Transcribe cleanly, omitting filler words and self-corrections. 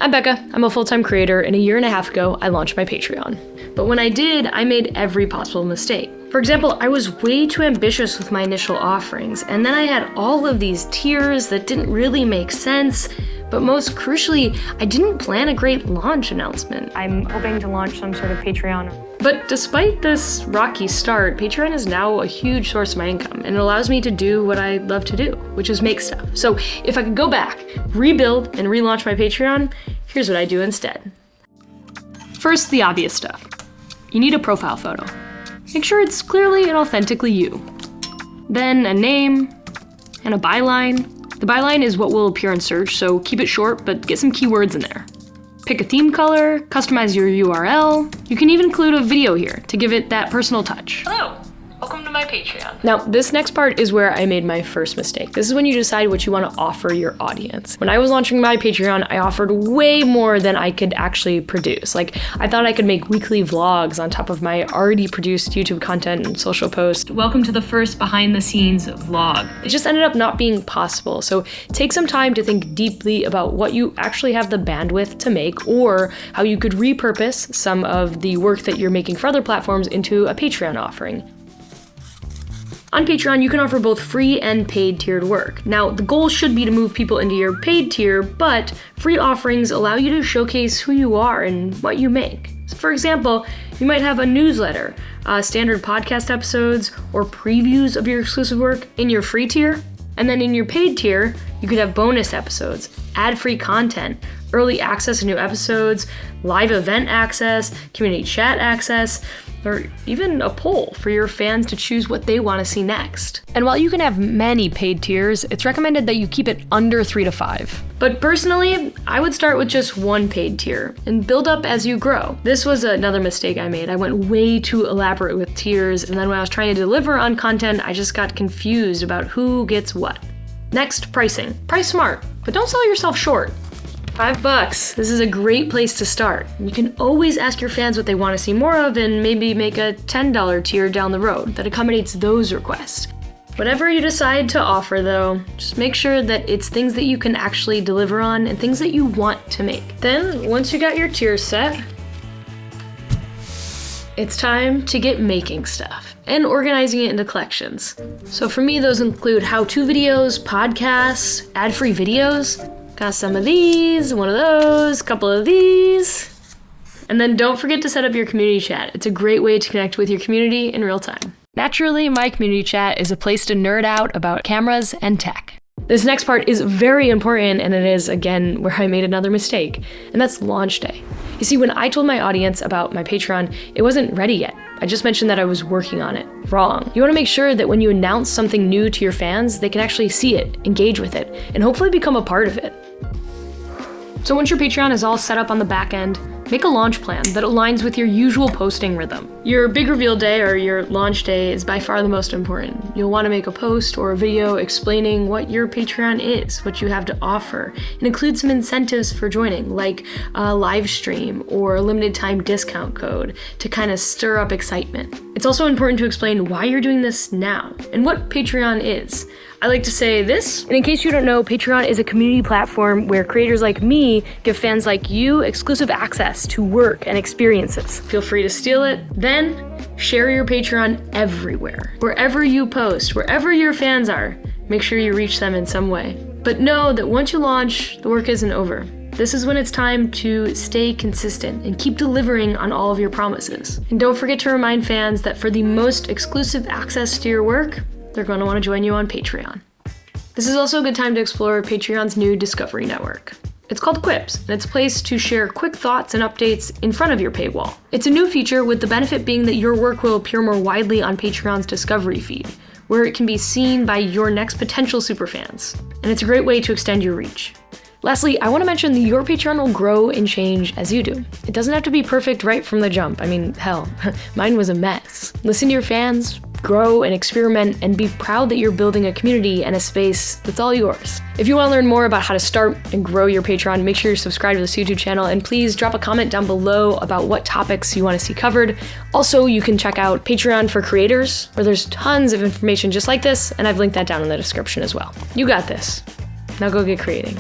I'm Becca, I'm a full-time creator, and a year and a half ago, I launched my Patreon. But when I did, I made every possible mistake. For example, I was way too ambitious with my initial offerings, and then I had all of these tiers that didn't really make sense, but most crucially, I didn't plan a great launch announcement. I'm hoping to launch some sort of Patreon. But despite this rocky start, Patreon is now a huge source of my income, and it allows me to do what I love to do, which is make stuff. So if I could go back, rebuild, and relaunch my Patreon, here's what I do instead. First, the obvious stuff. You need a profile photo. Make sure it's clearly and authentically you. Then a name and a byline. The byline is what will appear in search, so keep it short, but get some keywords in there. Pick a theme color, customize your URL. You can even include a video here to give it that personal touch. Hello, welcome to my Patreon. Now, this next part is where I made my first mistake. This is when you decide what you want to offer your audience. When I was launching my Patreon, I offered way more than I could actually produce. Like, I thought I could make weekly vlogs on top of my already produced YouTube content and social posts. Welcome to the first behind the scenes vlog. It just ended up not being possible. So take some time to think deeply about what you actually have the bandwidth to make, or how you could repurpose some of the work that you're making for other platforms into a Patreon offering. On Patreon, you can offer both free and paid tiered work. Now, the goal should be to move people into your paid tier, but free offerings allow you to showcase who you are and what you make. So for example, you might have a newsletter, standard podcast episodes, or previews of your exclusive work in your free tier. And then in your paid tier, you could have bonus episodes, ad-free content, early access to new episodes, live event access, community chat access, or even a poll for your fans to choose what they want to see next. And while you can have many paid tiers, it's recommended that you keep it under 3 to 5. But personally, I would start with just one paid tier and build up as you grow. This was another mistake I made. I went way too elaborate with tiers, and then when I was trying to deliver on content, I just got confused about who gets what. Next, pricing. Price smart, but don't sell yourself short. $5. This is a great place to start. You can always ask your fans what they want to see more of and maybe make a $10 tier down the road that accommodates those requests. Whatever you decide to offer though, just make sure that it's things that you can actually deliver on and things that you want to make. Then, once you got your tiers set, it's time to get making stuff and organizing it into collections. So for me, those include how-to videos, podcasts, ad-free videos. Got some of these, one of those, a couple of these. And then don't forget to set up your community chat. It's a great way to connect with your community in real time. Naturally, my community chat is a place to nerd out about cameras and tech. This next part is very important, and it is, again, where I made another mistake, and that's launch day. You see, when I told my audience about my Patreon, it wasn't ready yet. I just mentioned that I was working on it. Wrong. You want to make sure that when you announce something new to your fans, they can actually see it, engage with it, and hopefully become a part of it. So once your Patreon is all set up on the back end, make a launch plan that aligns with your usual posting rhythm. Your big reveal day or your launch day is by far the most important. You'll want to make a post or a video explaining what your Patreon is, what you have to offer, and include some incentives for joining, like a live stream or a limited time discount code to kind of stir up excitement. It's also important to explain why you're doing this now and what Patreon is. I like to say this, and in case you don't know, Patreon is a community platform where creators like me give fans like you exclusive access to work and experiences. Feel free to steal it, then share your Patreon everywhere. Wherever you post, wherever your fans are, make sure you reach them in some way. But know that once you launch, the work isn't over. This is when it's time to stay consistent and keep delivering on all of your promises. And don't forget to remind fans that for the most exclusive access to your work, they're going to want to join you on Patreon. This is also a good time to explore Patreon's new Discovery Network. It's called Quips, and it's a place to share quick thoughts and updates in front of your paywall. It's a new feature with the benefit being that your work will appear more widely on Patreon's Discovery feed, where it can be seen by your next potential superfans. And it's a great way to extend your reach. Lastly, I want to mention that your Patreon will grow and change as you do. It doesn't have to be perfect right from the jump. I mean, hell, mine was a mess. Listen to your fans, grow and experiment, and be proud that you're building a community and a space that's all yours. If you want to learn more about how to start and grow your Patreon, make sure you're subscribed to this YouTube channel, and please drop a comment down below about what topics you want to see covered. Also, you can check out Patreon for Creators, where there's tons of information just like this, and I've linked that down in the description as well. You got this. Now go get creating.